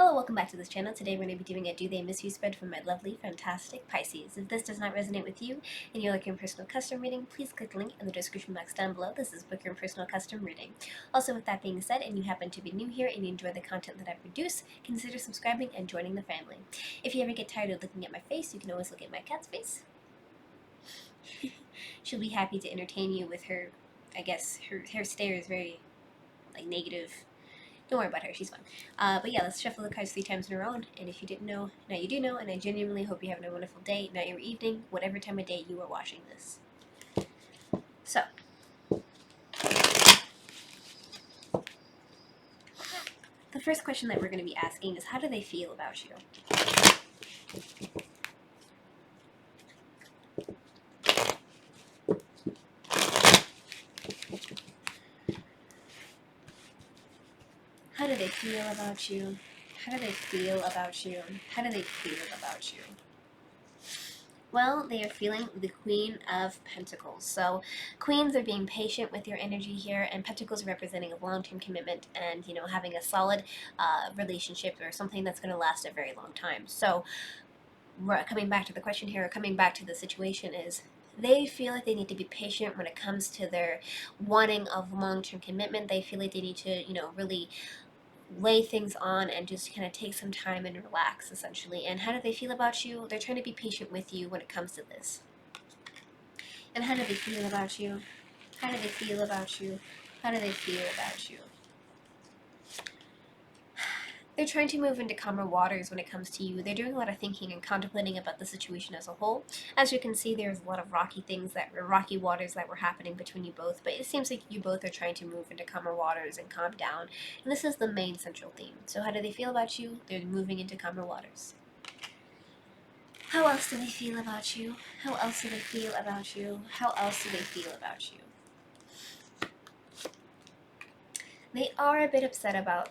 Hello, welcome back to this channel. Today we're going to be doing a Do They Miss You spread from my lovely, fantastic Pisces. If this does not resonate with you and you're looking for a personal custom reading, please click the link in the description box down below. This is Book Your Personal Custom Reading. Also, with that being said, and you happen to be new here and you enjoy the content that I produce, consider subscribing and joining the family. If you ever get tired of looking at my face, you can always look at my cat's face. She'll be happy to entertain you with her, I guess, her stare is very, negative. Don't worry about her, she's fun. But yeah, let's shuffle the cards 3 times in a row, and if you didn't know, now you do know, and I genuinely hope you're having a wonderful day, night, or evening, whatever time of day you are watching this. So, the first question that we're going to be asking is, how do they feel about you? How do they feel about you? How do they feel about you? How do they feel about you? Well, they are feeling the Queen of Pentacles. So, Queens are being patient with your energy here, and Pentacles representing a long-term commitment and, having a solid relationship or something that's going to last a very long time. So, coming back to the question here, or coming back to the situation is, they feel like they need to be patient when it comes to their wanting of long-term commitment. They feel like they need to, really lay things on and just kind of take some time and relax, essentially. And how do they feel about you? They're trying to be patient with you when it comes to this. And how do they feel about you? How do they feel about you? How do they feel about you? They're trying to move into calmer waters when it comes to you. They're doing a lot of thinking and contemplating about the situation as a whole. As you can see, there's a lot of rocky waters that were happening between you both, but it seems like you both are trying to move into calmer waters and calm down. And this is the main central theme. So how do they feel about you? They're moving into calmer waters. How else do they feel about you? How else do they feel about you? How else do they feel about you? They are a bit upset about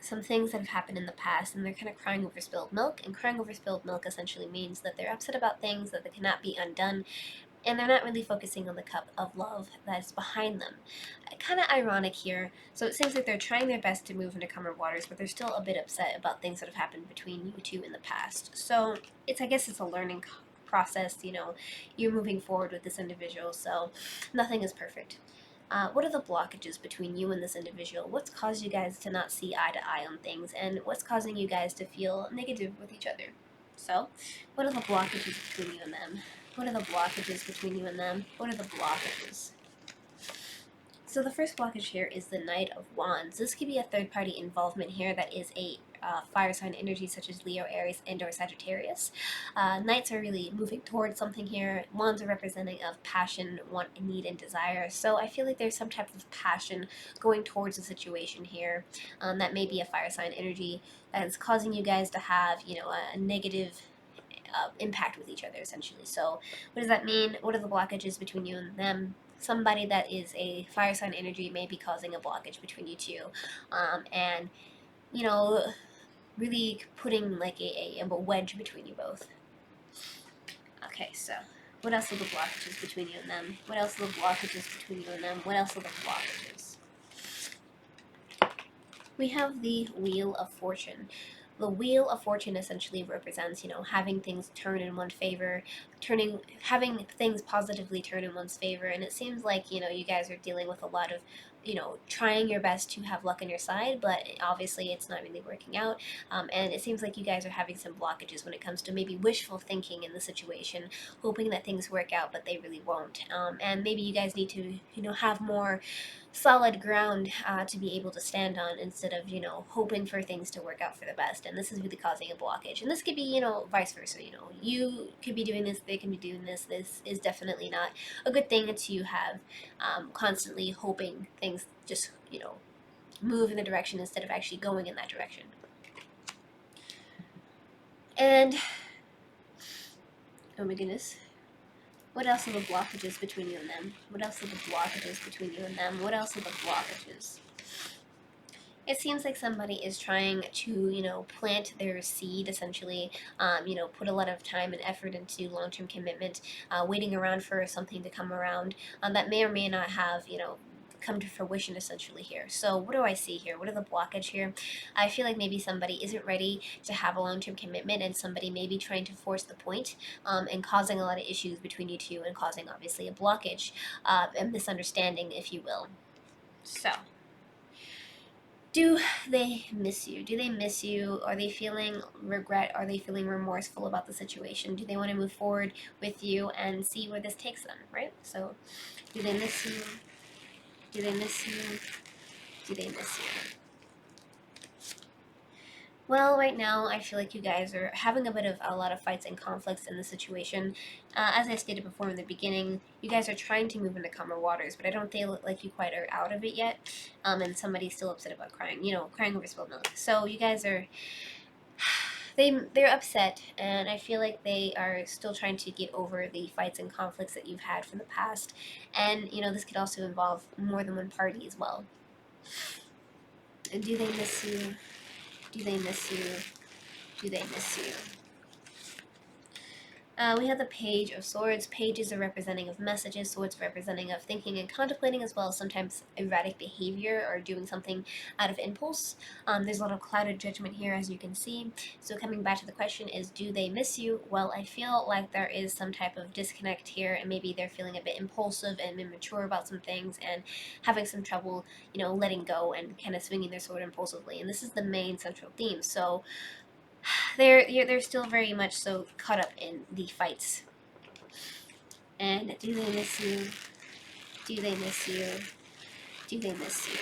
some things that have happened in the past, and they're kind of crying over spilled milk. And crying over spilled milk essentially means that they're upset about things that they cannot be undone, and they're not really focusing on the cup of love that's behind them. Kind of ironic here. So it seems like they're trying their best to move into calmer waters, but they're still a bit upset about things that have happened between you two in the past. So I guess it's a learning process. You're moving forward with this individual, so nothing is perfect. What are the blockages between you and this individual? What's caused you guys to not see eye to eye on things? And what's causing you guys to feel negative with each other? So, what are the blockages between you and them? What are the blockages between you and them? What are the blockages? So the first blockage here is the Knight of Wands. This could be a third-party involvement here that is a fire sign energy such as Leo, Aries, and or Sagittarius. Knights are really moving towards something here. Wands are representing of passion, want, need, and desire. So I feel like there's some type of passion going towards the situation here. That may be a fire sign energy that is causing you guys to have, a negative impact with each other, essentially. So what does that mean? What are the blockages between you and them? Somebody that is a fire sign energy may be causing a blockage between you two, and really putting like a wedge between you both. Okay, so what else are the blockages between you and them? What else are the blockages between you and them? What else are the blockages? We have the Wheel of Fortune. The Wheel of Fortune essentially represents, having things turn in one's favor, having things positively turn in one's favor, and it seems like, you guys are dealing with a lot of, trying your best to have luck on your side, but obviously it's not really working out, and it seems like you guys are having some blockages when it comes to maybe wishful thinking in the situation, hoping that things work out, but they really won't, and maybe you guys need to, have more solid ground to be able to stand on instead of, hoping for things to work out for the best. And this is really causing a blockage. And this could be, vice versa. You could be doing this, they can be doing this. This is definitely not a good thing to have constantly hoping things just, move in the direction instead of actually going in that direction. And, oh my goodness. What else are the blockages between you and them? What else are the blockages between you and them? What else are the blockages? It seems like somebody is trying to, plant their seed, essentially, put a lot of time and effort into long-term commitment, waiting around for something to come around that may or may not have, come to fruition essentially here. So what do I see here? What are the blockage here? I feel like maybe somebody isn't ready to have a long-term commitment, and somebody may be trying to force the point, and causing a lot of issues between you two, and causing obviously a blockage, a misunderstanding, if you will. So, do they miss you? Do they miss you? Are they feeling regret? Are they feeling remorseful about the situation? Do they want to move forward with you and see where this takes them, right? So, do they miss you? Do they miss you? Do they miss you? Well, right now, I feel like you guys are having a lot of fights and conflicts in the situation. As I stated before in the beginning, you guys are trying to move into calmer waters, but I don't feel like you quite are out of it yet. And somebody's still upset about crying, crying over spilled milk. So you guys are, they're upset, and I feel like they are still trying to get over the fights and conflicts that you've had from the past. And, this could also involve more than one party as well. Do they miss you? Do they miss you? Do they miss you? We have the Page of Swords. Pages are representing of messages, swords representing of thinking and contemplating, as well as sometimes erratic behavior or doing something out of impulse. There's a lot of clouded judgment here, as you can see. So coming back to the question is, do they miss you? Well, I feel like there is some type of disconnect here, and maybe they're feeling a bit impulsive and immature about some things, and having some trouble, letting go and kind of swinging their sword impulsively. And this is the main central theme. So they're still very much so caught up in the fights. And do they miss you? Do they miss you? Do they miss you?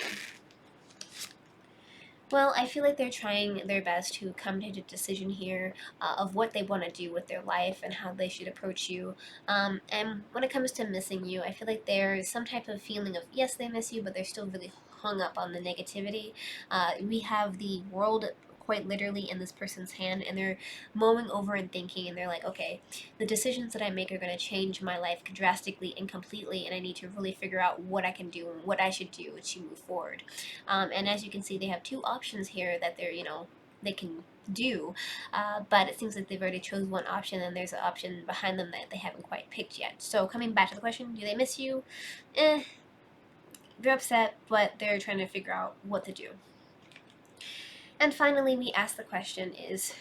Well, I feel like they're trying their best to come to a decision here of what they want to do with their life and how they should approach you. And when it comes to missing you, I feel like there's some type of feeling of, yes, they miss you, but they're still really hung up on the negativity. We have the world quite literally in this person's hand, and they're mulling over and thinking, and they're like, okay, the decisions that I make are going to change my life drastically and completely, and I need to really figure out what I can do and what I should do to move forward. And as you can see, they have two options here that they can do, but it seems like they've already chose one option, and there's an option behind them that they haven't quite picked yet. So coming back to the question, do they miss you? They're upset, but they're trying to figure out what to do. And finally, we ask the question is,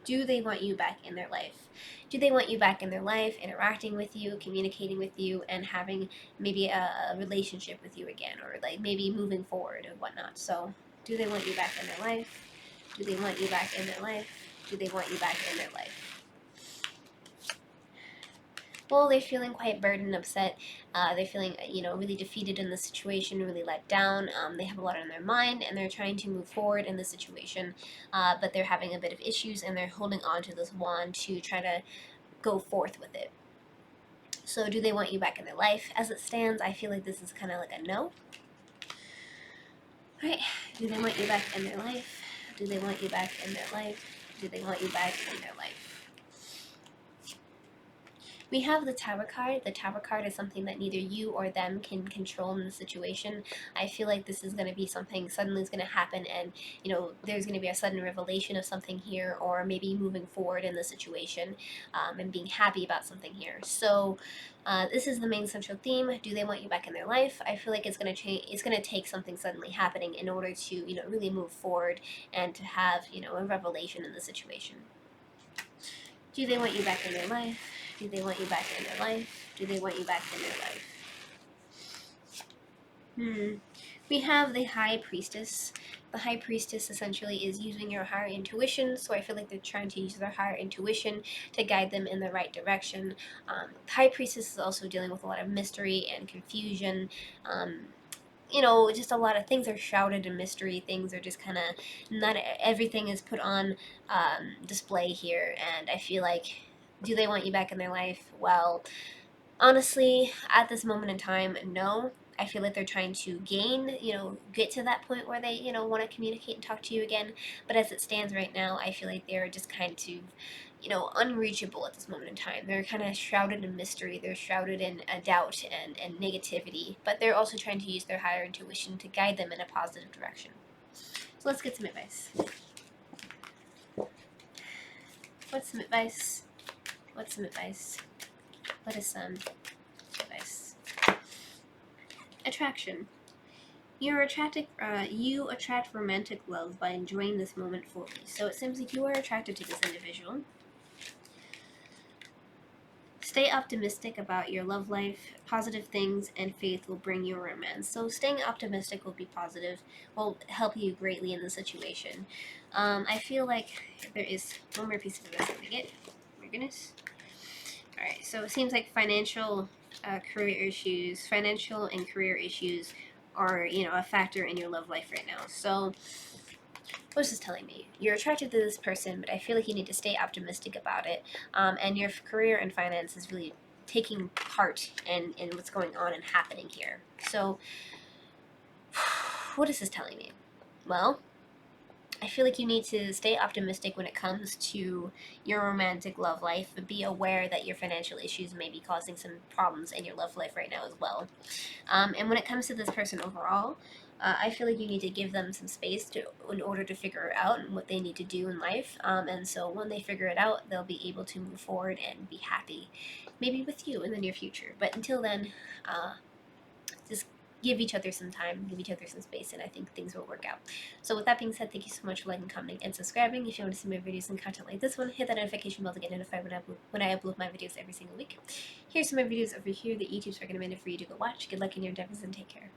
do they want you back in their life? Do they want you back in their life, interacting with you, communicating with you, and having maybe a relationship with you again, or like maybe moving forward and whatnot? So, do they want you back in their life? Do they want you back in their life? Do they want you back in their life? Well, they're feeling quite burdened and upset. They're feeling, really defeated in the situation, really let down. They have a lot on their mind, and they're trying to move forward in the situation, but they're having a bit of issues, and they're holding on to this wand to try to go forth with it. So, do they want you back in their life? As it stands, I feel like this is kind of like a no. Right? Do they want you back in their life? Do they want you back in their life? Do they want you back in their life? We have the Tower card. The Tower card is something that neither you or them can control in the situation. I feel like this is going to be something suddenly is going to happen, and there's going to be a sudden revelation of something here, or maybe moving forward in the situation, and being happy about something here. So this is the main central theme. Do they want you back in their life? I feel like it's going to change. It's going to take something suddenly happening in order to really move forward and to have a revelation in the situation. Do they want you back in their life? Do they want you back in their life? Do they want you back in their life? We have the High Priestess. The High Priestess essentially is using your higher intuition, so I feel like they're trying to use their higher intuition to guide them in the right direction. High Priestess is also dealing with a lot of mystery and confusion. Just a lot of things are shrouded in mystery. Things are just kind of, not everything is put on display here, and I feel like, do they want you back in their life? Well, honestly, at this moment in time, no. I feel like they're trying to get to that point where they, want to communicate and talk to you again. But as it stands right now, I feel like they're just kind of, unreachable at this moment in time. They're kind of shrouded in mystery. They're shrouded in doubt and negativity. But they're also trying to use their higher intuition to guide them in a positive direction. So let's get some advice. What's some advice? What's some advice? What is some advice? Attraction. you attract romantic love by enjoying this moment fully. So it seems like you are attracted to this individual. Stay optimistic about your love life. Positive things and faith will bring you romance. So staying optimistic will be positive, will help you greatly in the situation. I feel like there is one more piece of advice I'm gonna get. Oh my goodness. All right. So it seems like financial and career issues are a factor in your love life right now. So what is this telling me? You're attracted to this person, but I feel like you need to stay optimistic about it. And your career and finance is really taking part in what's going on and happening here. So, what is this telling me? Well, I feel like you need to stay optimistic when it comes to your romantic love life, but be aware that your financial issues may be causing some problems in your love life right now as well. And when it comes to this person overall, I feel like you need to give them some space in order to figure it out and what they need to do in life. And so when they figure it out, they'll be able to move forward and be happy, maybe with you in the near future. But until then, just give each other some time, give each other some space, and I think things will work out. So with that being said, thank you so much for liking, commenting, and subscribing. If you want to see more videos and content like this one, hit that notification bell to get notified when I upload my videos every single week. Here's some more videos over here that YouTube's recommended for you to go watch. Good luck in your endeavors and take care.